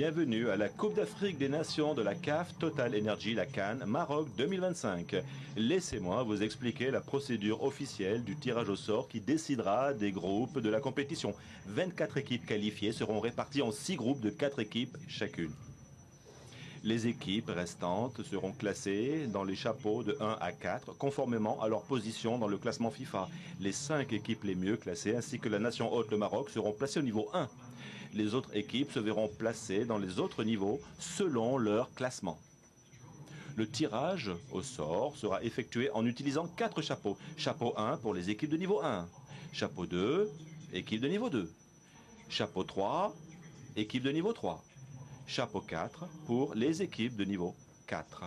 Bienvenue à la Coupe d'Afrique des Nations de la CAF Total Energy, la CAN, Maroc 2025. Laissez-moi vous expliquer la procédure officielle du tirage au sort qui décidera des groupes de la compétition. 24 équipes qualifiées seront réparties en 6 groupes de 4 équipes chacune. Les équipes restantes seront classées dans les chapeaux de 1 à 4, conformément à leur position dans le classement FIFA. Les 5 équipes les mieux classées, ainsi que la nation hôte, le Maroc, seront placées au niveau 1. Les autres équipes se verront placées dans les autres niveaux selon leur classement. Le tirage au sort sera effectué en utilisant 4 chapeaux. Chapeau 1 pour les équipes de niveau 1. Chapeau 2, équipe de niveau 2. Chapeau 3, équipe de niveau 3. Chapeau 4 pour les équipes de niveau 4.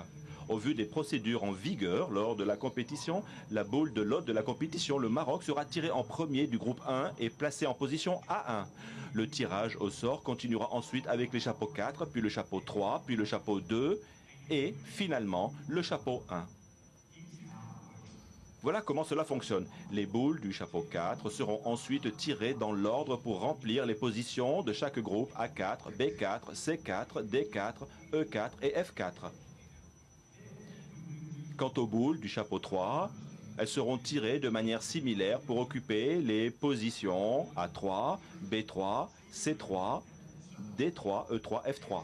Au vu des procédures en vigueur lors de la compétition, la boule de l'hôte de la compétition, le Maroc, sera tirée en premier du groupe 1 et placée en position A1. Le tirage au sort continuera ensuite avec les chapeaux 4, puis le chapeau 3, puis le chapeau 2 et finalement le chapeau 1. Voilà comment cela fonctionne. Les boules du chapeau 4 seront ensuite tirées dans l'ordre pour remplir les positions de chaque groupe A4, B4, C4, D4, E4 et F4. Quant aux boules du chapeau 3, elles seront tirées de manière similaire pour occuper les positions A3, B3, C3, D3, E3, F3.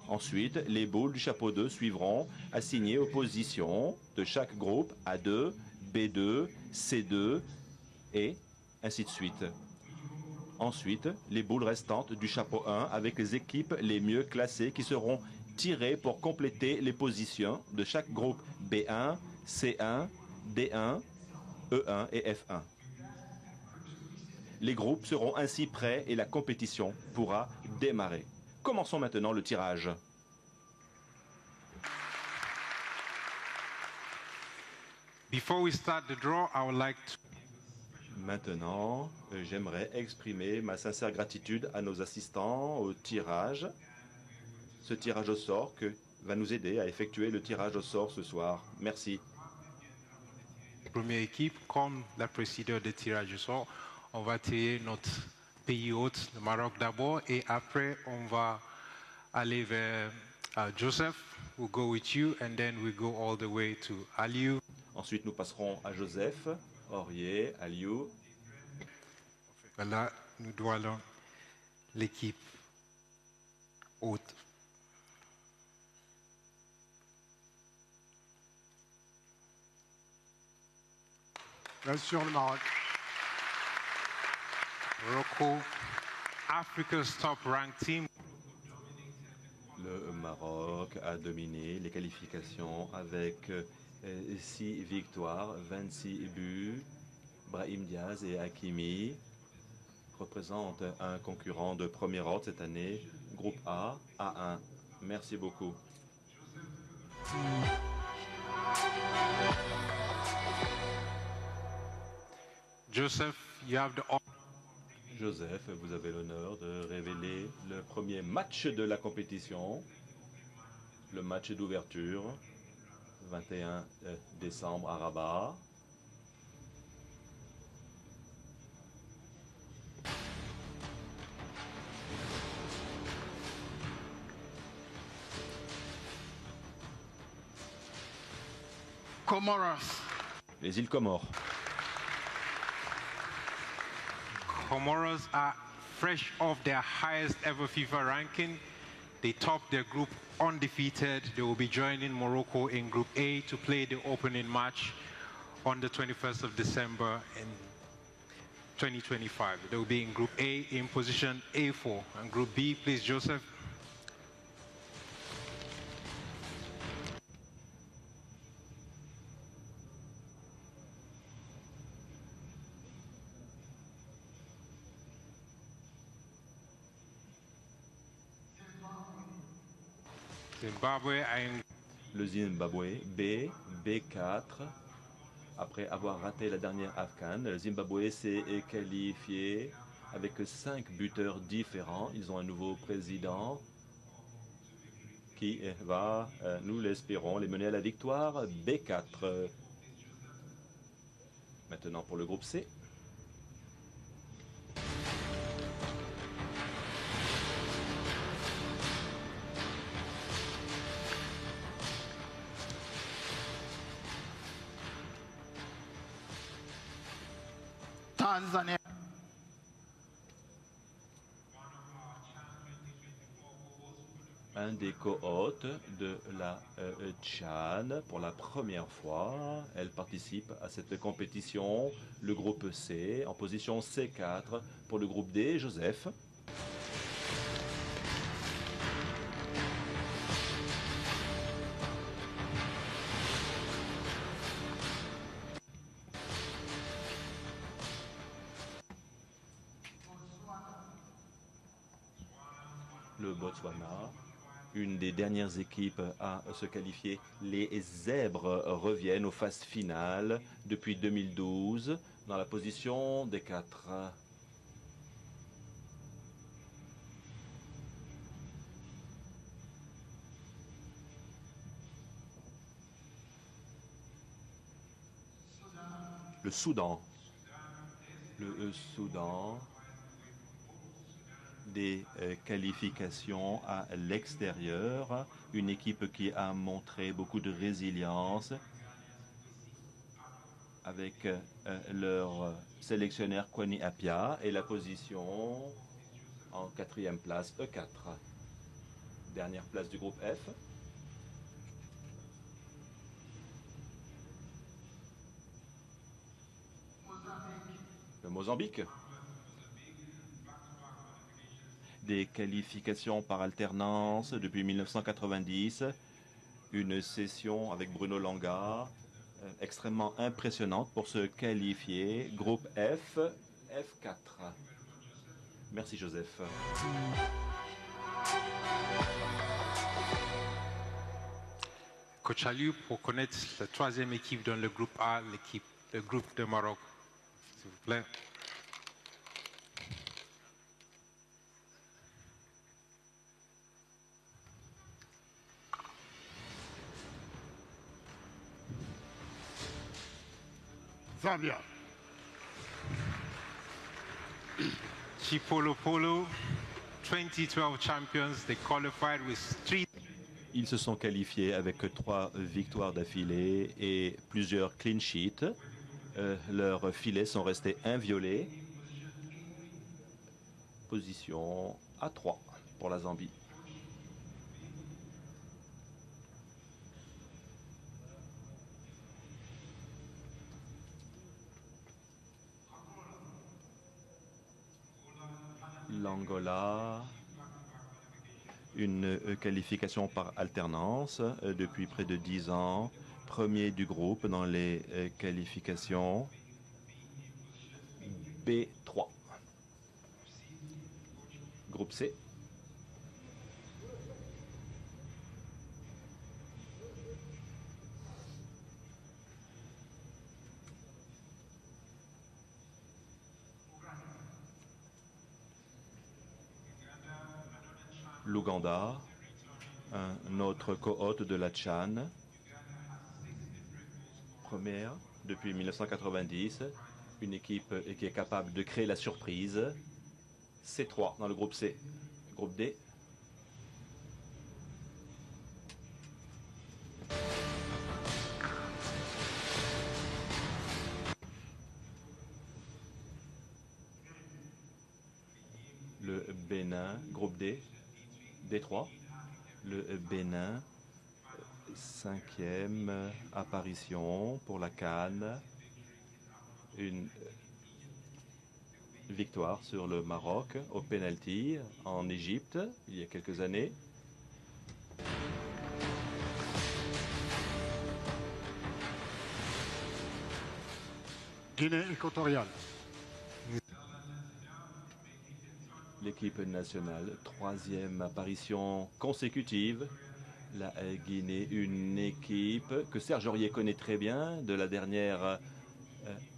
Ensuite, les boules du chapeau 2 suivront, assignées aux positions de chaque groupe A2, B2, C2 et ainsi de suite. Ensuite, les boules restantes du chapeau 1 avec les équipes les mieux classées qui seront tirées pour compléter les positions de chaque groupe B1, C1, D1, E1 et F1. Les groupes seront ainsi prêts et la compétition pourra démarrer. Commençons maintenant le tirage. Before we start the draw, I would like to... Maintenant, j'aimerais exprimer ma sincère gratitude à nos assistants au tirage. Ce tirage au sort va nous aider à effectuer le tirage au sort ce soir. Merci. Première équipe, comme la procédure de tirage au sort, on va tirer notre pays hôte, le Maroc d'abord, et après on va aller vers Joseph. We'll go with you, and then we go all the way to Aliou. Ensuite, nous passerons à Joseph, Aurier, Aliou. Voilà, nous allons l'équipe hôte. Bien sûr, le Maroc. Morocco, Africa's top ranked team. Le Maroc a dominé les qualifications avec 6 victoires, 26 buts. Brahim Diaz et Hakimi représentent un concurrent de premier ordre cette année, groupe A, A1. Merci beaucoup. Joseph, you have the... Joseph, vous avez l'honneur de révéler le premier match de la compétition, le match d'ouverture, 21 décembre à Rabat. Comoros. Les îles Comores. Comoros are fresh off their highest ever FIFA ranking. They topped their group undefeated. They will be joining Morocco in Group A to play the opening match on the 21st of December in 2025. They will be in Group A in position A4. And Group B, please, Joseph. Zimbabwe, le Zimbabwe, B, B4. Après avoir raté la dernière Afghan, le Zimbabwe s'est qualifié avec 5 buteurs différents. Ils ont un nouveau président qui va, nous l'espérons, les mener à la victoire. B4. Maintenant pour le groupe C. Tanzania. Un des co-hôtes de la CHAN pour la première fois. Elle participe à cette compétition. Le groupe C en position C4 pour le groupe D. Joseph. Le Botswana, une des dernières équipes à se qualifier. Les Zèbres reviennent aux phases finales depuis 2012 dans la position des 4. Le Soudan. Le Soudan, des qualifications à l'extérieur, une équipe qui a montré beaucoup de résilience avec leur sélectionneur Kwani Appiah et la position en 4e place E4. Dernière place du groupe F. Le Mozambique. Des qualifications par alternance depuis 1990. Une session avec Bruno Langa extrêmement impressionnante pour se qualifier. Groupe F, F4. Merci Joseph. Coach Aliou, pour connaître la troisième équipe dans le groupe A, le groupe de Maroc, s'il vous plaît. Zambia. Chipolo Polo, 2012 champions, they qualified with 3. Ils se sont qualifiés avec 3 victoires d'affilée et plusieurs clean sheets. Leurs filets sont restés inviolés. Position A3 pour la Zambie. L'Angola, une qualification par alternance depuis près de 10 ans. Premier du groupe dans les qualifications. B3. Groupe C. L'Ouganda, un autre co-hôte de la CHAN, première depuis 1990, une équipe qui est capable de créer la surprise. C3 dans le groupe C. Groupe D. Le Bénin, groupe D. D3, le Bénin, 5e apparition pour la CAN, une victoire sur le Maroc au penalty en Égypte il y a quelques années. Guinée équatoriale. L'équipe nationale, 3e apparition consécutive. La Guinée, une équipe que Serge Aurier connaît très bien de la dernière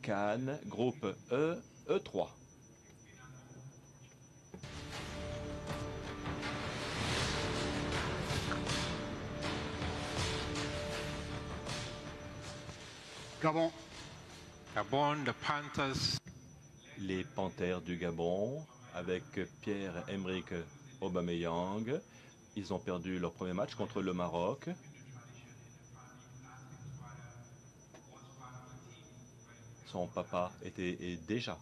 CAN, groupe E, E3. Gabon. Gabon, the Panthers. Les Panthères du Gabon, avec Pierre-Emerick Aubameyang. Ils ont perdu leur premier match contre le Maroc. Son papa était déjà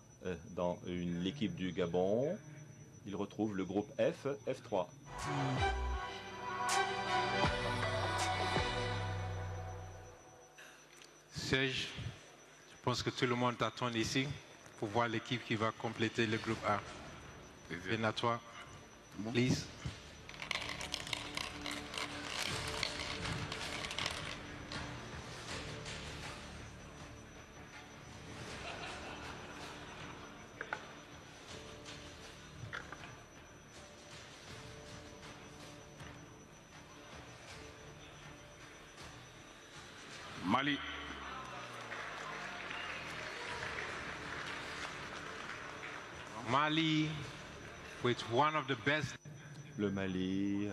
dans l'équipe du Gabon. Il retrouve le groupe F, F3. Serge, je pense que tout le monde t'attend ici pour voir l'équipe qui va compléter le groupe A. Viens à toi, please. Mali. Mali, with one of the best. Le Mali,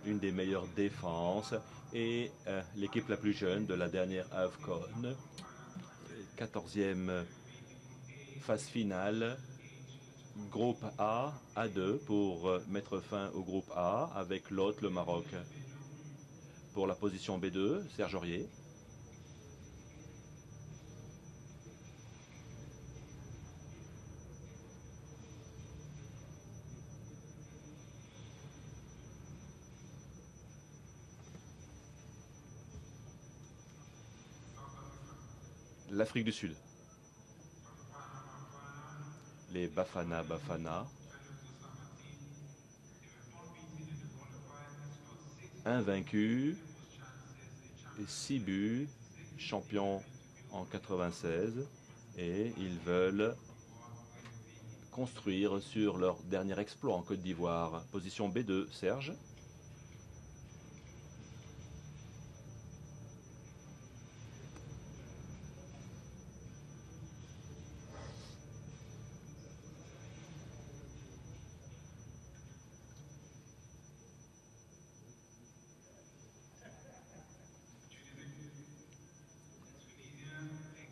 une des meilleures défenses et l'équipe la plus jeune de la dernière AFCON. 14e phase finale. Groupe A, A2 pour mettre fin au groupe A avec l'hôte, le Maroc. Pour la position B2, Serge Aurier. L'Afrique du Sud. Les Bafana Bafana. Invaincus. Et 6 buts. Champions en 96. Et ils veulent construire sur leur dernier exploit en Côte d'Ivoire. Position B2, Serge.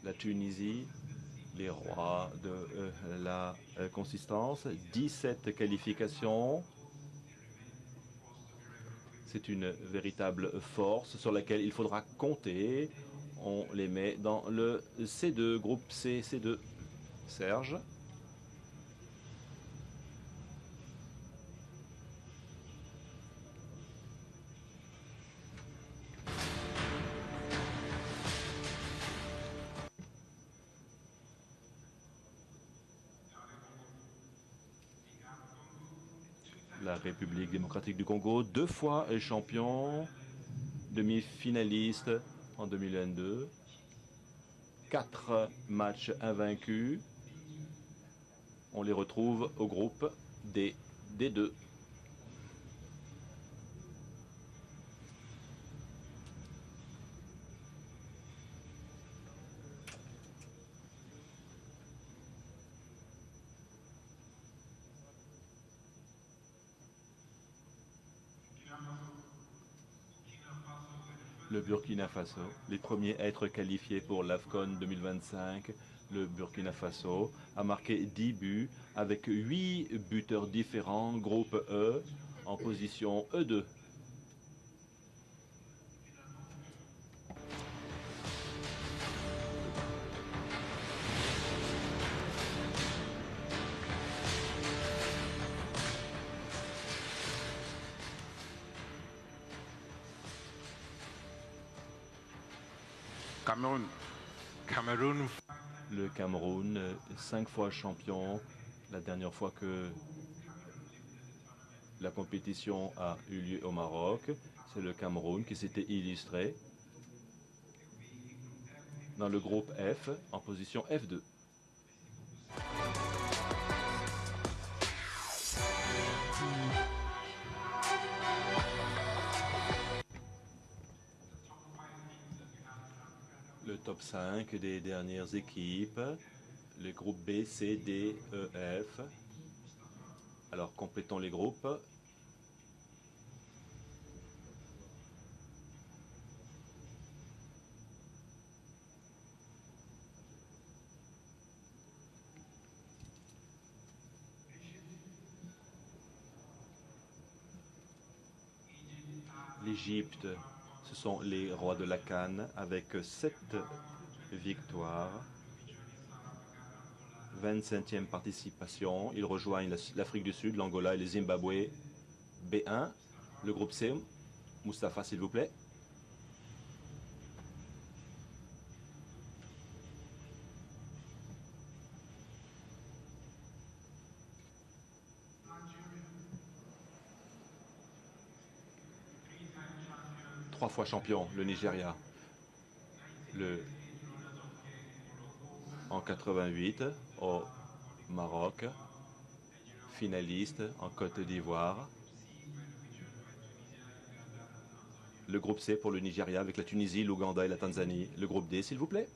La Tunisie, les rois de la consistance, 17 qualifications. C'est une véritable force sur laquelle il faudra compter. On les met dans le C2, groupe C, C2. Serge. La République démocratique du Congo, 2 fois champion, demi-finaliste en 2022, 4 matchs invaincus. On les retrouve au groupe D, D2. Le Burkina Faso, les premiers à être qualifiés pour l'AFCON 2025. Le Burkina Faso a marqué 10 buts avec 8 buteurs différents, groupe E, en position E2. Cameroun. Cameroun. Le Cameroun, 5 fois champion. La dernière fois que la compétition a eu lieu au Maroc, c'est le Cameroun qui s'était illustré dans le groupe F en position F2. Le top 5 des dernières équipes, le groupe B, C, D, E, F. Alors complétons les groupes. L'Égypte, ce sont les rois de la CAN avec 7 victoires. 25e participation. Ils rejoignent l'Afrique du Sud, l'Angola et le Zimbabwe. B1, le groupe C. Mustapha, s'il vous plaît. Trois fois champion, le Nigeria. En 88 au Maroc, finaliste en Côte d'Ivoire. Le groupe C pour le Nigeria avec la Tunisie, l'Ouganda et la Tanzanie. Le groupe D, s'il vous plaît.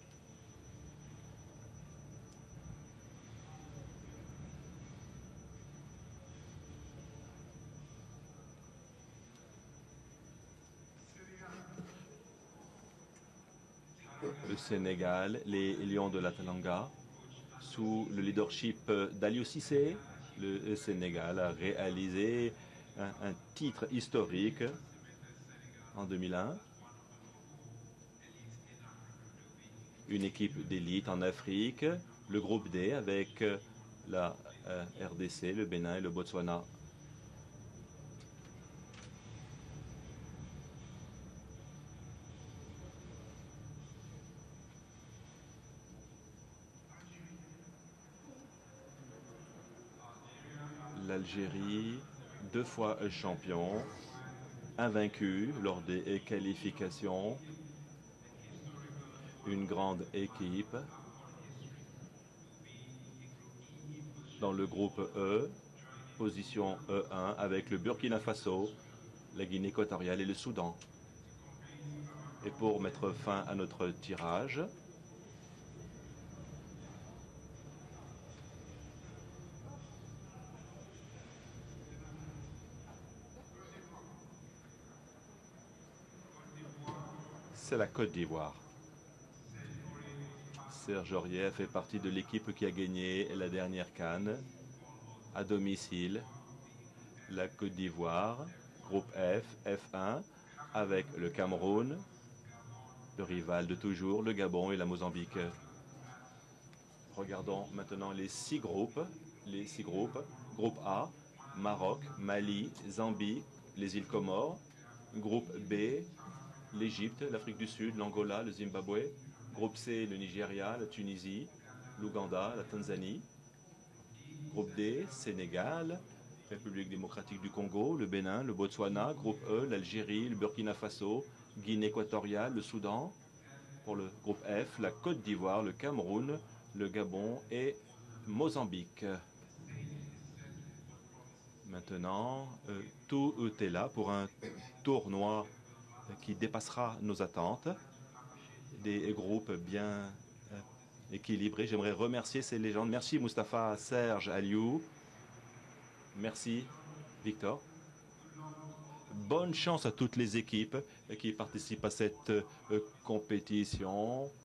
Le Sénégal, les Lions de la Teranga, sous le leadership d'Aliou Cissé, le Sénégal a réalisé un titre historique en 2001. Une équipe d'élite en Afrique, le groupe D avec la RDC, le Bénin et le Botswana. L'Algérie, deux fois champion, invaincu lors des qualifications. Une grande équipe. Dans le groupe E, position E1 avec le Burkina Faso, la Guinée équatoriale et le Soudan. Et pour mettre fin à notre tirage, c'est la Côte d'Ivoire. Serge Aurier fait partie de l'équipe qui a gagné la dernière CAN à domicile. La Côte d'Ivoire, groupe F, F1, avec le Cameroun, le rival de toujours, le Gabon et la Mozambique. Regardons maintenant les six groupes. Groupe A, Maroc, Mali, Zambie, les îles Comores. Groupe B, l'Égypte, l'Afrique du Sud, l'Angola, le Zimbabwe. Groupe C, le Nigeria, la Tunisie, l'Ouganda, la Tanzanie. Groupe D, Sénégal, République démocratique du Congo, le Bénin, le Botswana. Groupe E, l'Algérie, le Burkina Faso, Guinée équatoriale, le Soudan. Pour le groupe F, la Côte d'Ivoire, le Cameroun, le Gabon et Mozambique. Maintenant, tout est là pour un tournoi qui dépassera nos attentes. Des groupes bien équilibrés. J'aimerais remercier ces légendes. Merci Mustapha, Serge, Aliou. Merci Victor. Bonne chance à toutes les équipes qui participent à cette compétition.